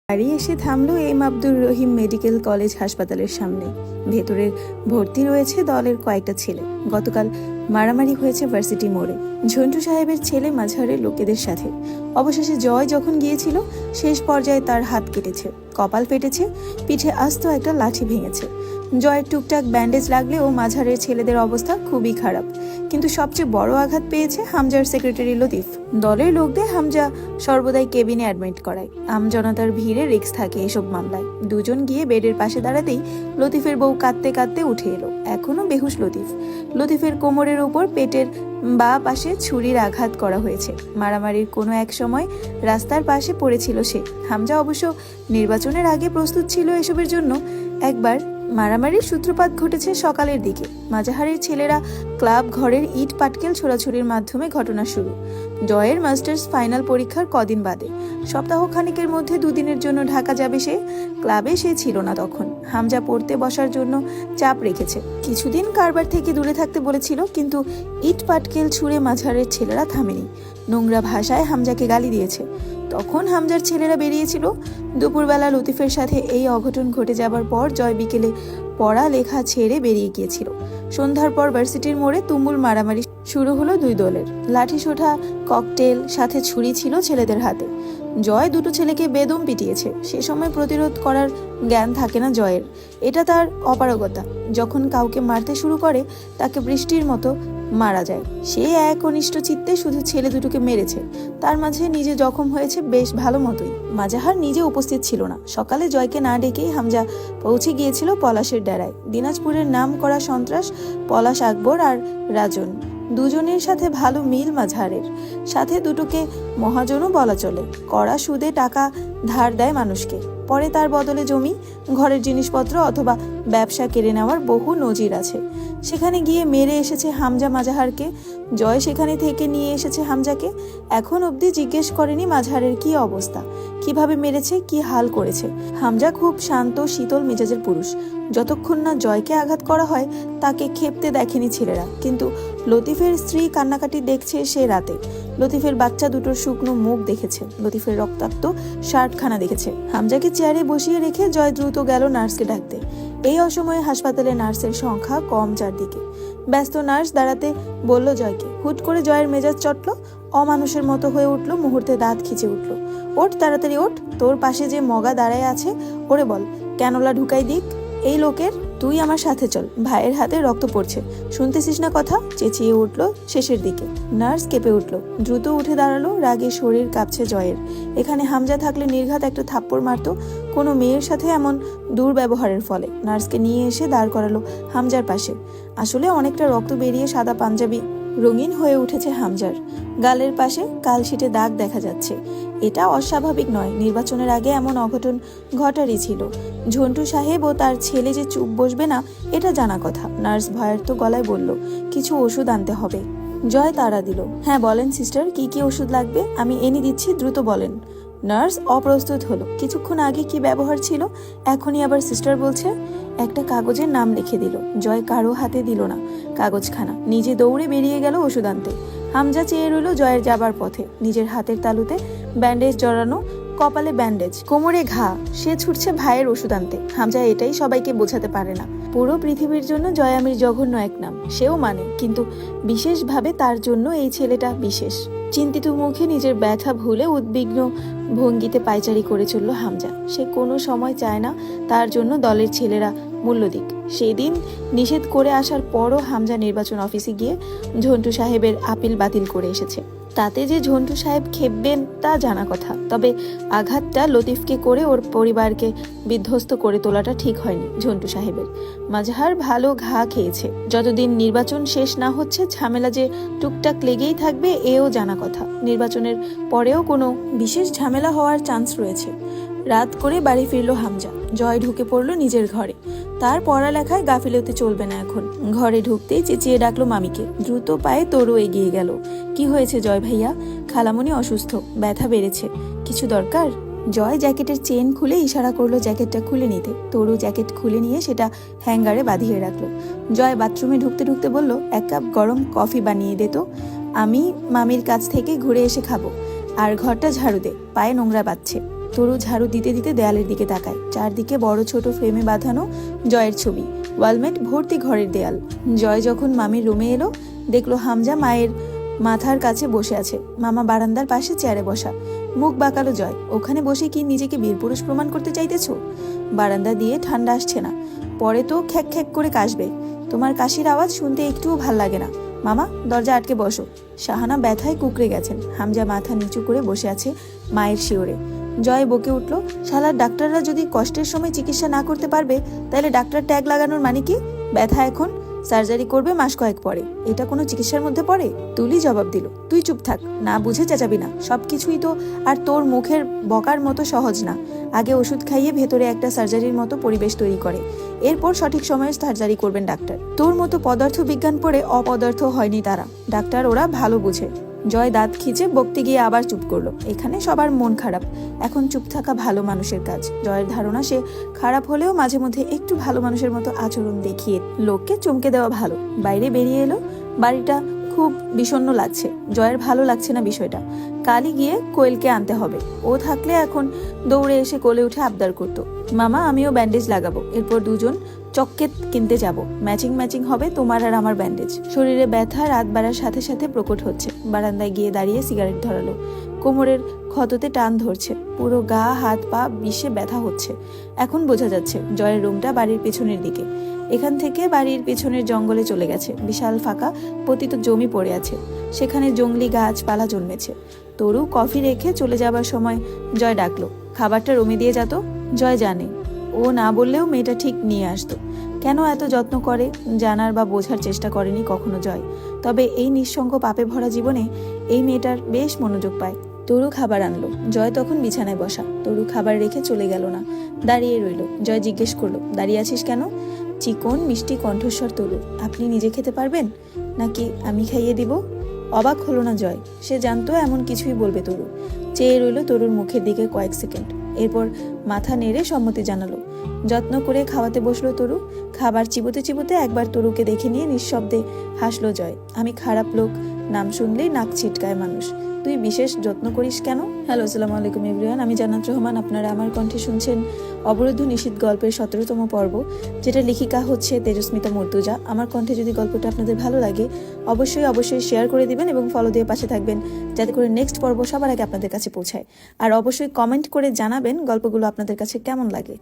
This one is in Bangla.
গাড়ি এসে থামলো M Abdur Rahim medical college হাসপাতালের সামনে। ভেতরে ভর্তি রয়েছে দলের কয়েকটা ছেলে। গতকাল মারামারি হয়েছে ভার্সিটি মোড়ে ঝন্টু সাহেবের ছেলে মাঝারের লোকেদের সাথে। অবশেষে জয় যখন গিয়েছিল শেষ পর্যায়ে তার হাত কেটেছে, কপাল ফেটেছে, পিঠে আস্ত একটা লাঠি ভেঙেছে। জয়ের টুকটাক ব্যান্ডেজ লাগলেও মাঝারের ছেলেদের অবস্থা খুবই খারাপ। কিন্তু সবচেয়ে বড় আঘাত পেয়েছে হামজার সেক্রেটারি লতিফ। দলের লোকদের হামজা সর্বদাই কেবিনে অ্যাডমিট করায়। আমজনতার ভিড়ে রিস্ক থাকে এসব মামলায়। দুজন গিয়ে বেডের পাশে দাঁড়াতেই লতিফের বউ কাঁদতে কাঁদতে উঠে এলো। এখনো বেহুশ লতিফ। লতিফের কোমরের উপর পেটের বাঁ পাশে ছুরির আঘাত করা হয়েছে। মারামারির কোনো এক সময় রাস্তার পাশে পড়েছিল সে। হামজা অবশ্য নির্বাচনের আগে প্রস্তুত ছিল এসবের জন্য। একবার মারামারির সূত্রপাত ঘটেছে সকালের দিকে। মাজাহারের ছেলেরা ক্লাব ঘরের ইট পাটকেল ছোড়াছুড়ির মাধ্যমে ঘটনা শুরু। জয়ের মাস্টার্স ফাইনাল পরীক্ষার কদিন বাদে, সপ্তাহ খানিকের মধ্যে দুদিনের জন্য ঢাকা যাবে সে। ক্লাবে সে ছিল না তখন। হামজা পড়তে বসার জন্য চাপ রেখেছে। কিছুদিন কারবার থেকে দূরে থাকতে বলেছিল, কিন্তু ইট পাটকেল ছুঁড়ে মাঝারের ছেলেরা থামেনি। নোংরা ভাষায় হামজাকে গালি দিয়েছে। তখন হামজার ছেলেরা বেরিয়েছিল। দুপুরবেলা লতিফের সাথে এই অঘটন ঘটে যাবার পর জয় বিকেলে পড়া লেখা ছেড়ে বেরিয়ে গিয়েছিল। সন্ধ্যার পর ভার্সিটির মোড়ে তুমুল মারামারি শুরু হলো দুই দলের। লাঠি সোঁঠা, ককটেল, সাথে ছুরি ছিল ছেলেদের হাতে। জয় দুটো ছেলেকে বেদম পিটিয়েছে। সে সময় প্রতিরোধ করার জ্ঞান থাকে না জয়ের। এটা তার অপারগতা। যখন কাউকে মারতে শুরু করে তাকে বৃষ্টির মতো মারা যায়। সে এক অনিষ্ট চিত্তে শুধু ছেলে দুটোকে মেরেছে। তার মাঝে নিজে জখম হয়েছে বেশ ভালো মতোই। মাজাহার নিজে উপস্থিত ছিল না। সকালে জয়কে না ডেকেই হামজা পৌঁছে গিয়েছিল পলাশের ডেরায়। দিনাজপুরের নাম করা সন্ত্রাস পলাশ, আকবর আর রাজন, দুজনের সাথে ভালো মিল মাঝারের। সাথে দুটোকে মহাজনও বলা চলে। কড়া সুদে টাকা ধার দেয় মানুষকে, পরে তার বদলে জমি, ঘরের জিনিসপত্র অথবা ব্যবসা কেড়ে নেওয়ার বহু নজির আছে। সেখানে গিয়ে মেরে এসেছে হামজা মাজাহারকে। জয় সেখানে থেকে নিয়ে এসেছে হামজাকে। এখন অবধি জিজ্ঞেস করেনি মাঝারের কি অবস্থা, কিভাবে মেরেছে, কি হাল করেছে। হামজা খুব শান্ত শীতল মেজাজের পুরুষ। যতক্ষণ না জয়কে আঘাত করা হয় তাকে ক্ষেপতে দেখেনি ছেলেরা। কিন্তু লতিফের স্ত্রী কান্নাকাটি দেখছে সে রাতে। লতিফের বাচ্চা দুটোর শুকনো মুখ দেখেছে। লতিফের রক্তাক্ত শার্টখানা দেখেছে। হামজাকে চেয়ারে বসিয়ে রেখে জয় দ্রুত গেল নার্সকে ডাকতে। এই অসময়ে হাসপাতালে নার্সের সংখ্যা কম চারদিকে। ব্যস্ত নার্স দাঁড়াতে বলল জয়কে। হুট করে জয়ের মেজাজ চটল, অমানুষের মতো হয়ে উঠল। মুহূর্তে দাঁত খিচে উঠল। ওঠ, তাড়াতাড়ি ওঠ। তোর পাশে যে মগা দাঁড়ায় আছে ওরে বল ক্যানোলা ঢুকাই দিক। এই লোকের, তুই আমার সাথে চল, ভাইয়ের হাতে রক্ত পড়ছে, শুনতেছিস না কথা? চেঁচিয়ে উঠল শেষের দিকে। নার্স কেঁপে উঠল, দ্রুত উঠে দাঁড়ালো। রাগে শরীর কাঁপছে জয়ের। এখানে হামজা থাকলে নির্ঘাত একটা থাপ্পড় মারত কোনো মেয়ের সাথে এমন দুর্ব্যবহারের ফলে। নার্সকে নিয়ে এসে দাঁড় করালো হামজার পাশে। আসলে অনেকটা রক্ত বেরিয়ে সাদা পাঞ্জাবি রঙিন হয়ে উঠেছে হামজার। গালের পাশে কালশিটে দাগ দেখা যাচ্ছে। এটা অস্বাভাবিক নয়। নির্বাচনের আগে এমন অঘটন ঘটারই ছিল। ঝন্টু সাহেব ও তার ছেলে যে চুপ বসবে না এটা জানা কথা। নার্স ভয়ার্থ গলায় বলল, কিছু ওষুধ আনতে হবে। জয় তাড়া দিল, হ্যাঁ বলেন সিস্টার, কি কি ওষুধ লাগবে? আমি এনে দিচ্ছি, দ্রুত বলেন। নার্স অপ্রস্তুত হলো। কিছুক্ষণ আগে কি ব্যবহার ছিল, এখনই আবার সিস্টার বলছে। একটা কাগজের নাম লিখে দিল। জয় কারো হাতে দিল না কাগজখানা। নিজে দৌড়ে বেরিয়ে গেল ওষুধ আনতে। হামজা চেয়ে রইল জয়ের যাবার পথে। নিজের হাতের তালুতে ব্যান্ডেজ জড়ানো, কপালে ব্যান্ডেজ, কোমরে ঘা। সে ছুটছে ভাইয়ের ওষুধ আনতে। হামজা এটাই সবাইকে বোঝাতে পারে না। পুরো পৃথিবীর জন্য জয়ামির জঘন্য এক নাম, সেও মানে, কিন্তু বিশেষভাবে তার জন্য এই ছেলেটা বিশেষ। চিন্তিত মুখে নিজের ব্যথা ভুলে উদ্বিগ্ন ভঙ্গিতে পায়চারি করে চলল হামজা। সে কোনো সময় চায় না তার জন্য দলের ছেলেরা মূল্য দিক। সেদিন নিষেধ করে আসার পরও হামজা নির্বাচন অফিসে গিয়ে ঝন্টু সাহেবের আপিল বাতিল করে এসেছে। তাতে যে ঝন্টু সাহেব খেপবেন তা জানা কথা। তবে আঘাতটা লতিফকে করে ওর পরিবারকে বিধ্বস্ত করে তোলাটা ঠিক হয়নি ঝন্টু সাহেবের। মাজাহার ভালো ঘা খেয়েছে। যতদিন নির্বাচন শেষ না হচ্ছে ঝামেলা যে টুকটাক লেগেই থাকবে এও জানা কথা। নির্বাচনের পরেও কোনো বিশেষ ঝামেলা হওয়ার চান্স রয়েছে। রাত করে বাড়ি ফিরল হামজা। জয় ঢুকে পড়ল নিজের ঘরে। তার পড়ালেখায় গাফিলতি চলবে না এখন। ঘরে ঢুকতেই চেঁচিয়ে ডাকলো মামিকে। দ্রুত পায়ে তরু এগিয়ে গেল। কি হয়েছে জয় ভাইয়া? খালামণি অসুস্থ, ব্যথা বেড়েছে। কিছু দরকার? জয় জ্যাকেটের চেন খুলে ইশারা করলো জ্যাকেটটা খুলে নিতে। তরু জ্যাকেট খুলে নিয়ে সেটা হ্যাঙ্গারে বাঁধিয়ে রাখলো। জয় বাথরুমে ঢুকতে ঢুকতে বলল, এক কাপ গরম কফি বানিয়ে দে তো, আমি মামির কাছ থেকে ঘুরে এসে খাবো। আর ঘরটা ঝাড়ু দে, পায়ে নোংরা বাজছে। তরু ঝাড়ু দিতে দিতে দেয়ালের দিকে তাকায়। চারদিকে বড় ছোট ফ্রেমে বাঁধানো জয়ের ছবি, ওয়ালমেট ভর্তি ঘরের দেয়াল। জয় যখন মামির রুমে এলো, দেখলো হামজা মায়ের মাথার কাছে বসে আছে। মামা বারান্দার পাশে চেয়ারে বসা। মুখ বাঁকালো জয়। ওখানে বসে কি নিজেকে বীরপুরুষ প্রমাণ করতে চাইতেছো? বারান্দা দিয়ে ঠান্ডা আসছে না, পরে তো খ্যাক খ্যাক করে কাশবে। তোমার কাশির আওয়াজ শুনতে একটুও ভাল লাগে না। মামা, দরজা আটকে বসো। শাহানা ব্যথায় কুকড়ে গেছেন। হামজা মাথা নিচু করে বসে আছে মায়ের শিওরে। জয় বকে উঠল, শালার ডাক্তাররা যদি কষ্টের সময় চিকিৎসা না করতে পারবে, তাহলে ডাক্তার ট্যাগ লাগানোর মানে কি? ব্যথা এখন, সার্জারি করবে মাস কয়েক পরে, এটা কোনো চিকিৎসার মধ্যে পড়ে? তুলি জবাব দিল, তুই চুপ থাক, না বুঝে চেঁচাবি না। সবকিছুই তো আর তোর মুখের বকার মতো সহজ না। আগে ওষুধ খাইয়ে ভেতরে একটা সার্জারির মতো পরিবেশ তৈরি করে, এরপর সঠিক সময়ে সার্জারি করবেন ডাক্তার। তোর মতো পদার্থ বিজ্ঞান পড়ে অপদার্থ হয়নি তারা। ডাক্তার ওরা ভালো বুঝে। জয় দাঁত খিচে বকতে গিয়ে আবার চুপ করলো। এখানে সবার মন খারাপ, এখন চুপ থাকা ভালো মানুষের কাজ। জয়ের ধারণা সে খারাপ হলেও মাঝে মধ্যে একটু ভালো মানুষের মতো আচরণ দেখিয়ে লোককে চমকে দেওয়া ভালো। বাইরে বেরিয়ে এলো। বাড়িটা খুব বিষণ্ণ লাগছে। জয়ের ভালো লাগছে না বিষয়টা। কালই গিয়ে কোয়েলকে আনতে হবে। ও থাকলে এখন দৌড়ে এসে কোলে উঠে আবদার করতো, মামা আমিও ব্যান্ডেজ লাগাবো। এরপর দুজন চকলেট কিনতে যাব, ম্যাচিং ম্যাচিং হবে তোমার আর আমার ব্যান্ডেজ। শরীরে ব্যথা রাত বাড়ার সাথে সাথে প্রকট হচ্ছে। বারান্দায় গিয়ে দাঁড়িয়ে সিগারেট ধরালো। কোমরের ক্ষততে টান ধরছে, পুরো গা হাত পা বিষে ব্যথা হচ্ছে। এখন বোঝা যাচ্ছে জয়ের রুমটা বাড়ির পেছনের দিকে। এখান থেকে বাড়ির পেছনের জঙ্গলে চলে গেছে। বিশাল ফাঁকা পতিত জমি পড়ে আছে, সেখানে জংলি গাছপালা জন্মেছে। তরু কফি রেখে চলে যাবার সময় জয় ডাকলো, খাবারটা রুমে দিয়ে যেত। জয় জানে, ও না বললেও মেয়েটা ঠিক নিয়ে আসতো। কেন এত যত্ন করে জানার বা বোঝার চেষ্টা করেনি কখনো জয়। তবে এই নিঃসঙ্গ পাপে ভরা জীবনে এই মেয়েটার বেশ মনোযোগ পায়। তরু খাবার আনলো। জয় তখন বিছানায় বসা। তরু খাবার রেখে চলে গেল না, দাঁড়িয়ে রইল। জয় জিজ্ঞেস করলো, দাঁড়িয়ে আছিস কেন? চিকন মিষ্টি কণ্ঠস্বর তরু, আপনি নিজে খেতে পারবেন নাকি আমি খাইয়ে দিব? অবাক হলো না জয়, সে জানতো এমন কিছুই বলবে তরু। চেয়ে রইল তরুর মুখের দিকে কয়েক সেকেন্ড, এরপর মাথা নেড়ে সম্মতি জানালো। যত্ন করে খাওয়াতে বসলো তরু। খাবার চিবোতে চিবোতে একবার তরুকে দেখে নিয়ে নিঃশব্দে হাসলো জয়। আমি খারাপ লোক, নাম শুনলেই নাক ছিটকায় মানুষ। তুই বিশেষ যত্ন করিস কেন? হ্যালো, আসসালামু আলাইকুম এভরিওয়ান, আমি জান্নাত রহমান। আপনারা আমার কণ্ঠে শুনছেন অবরুদ্ধ নিশীথ গল্পের 17তম পর্ব, যেটা লেখিকা হচ্ছে তেজস্মিতা মর্তুজা। আমার কণ্ঠে যদি গল্পটা আপনাদের ভালো লাগে অবশ্যই শেয়ার করে দিবেন এবং ফলো দিয়ে পাশে থাকবেন, যাতে করে নেক্সট পর্ব সবার আগে আপনাদের কাছে পৌঁছায়। আর অবশ্যই কমেন্ট করে জানাবেন গল্পগুলো আপনাদের কাছে কেমন লাগে।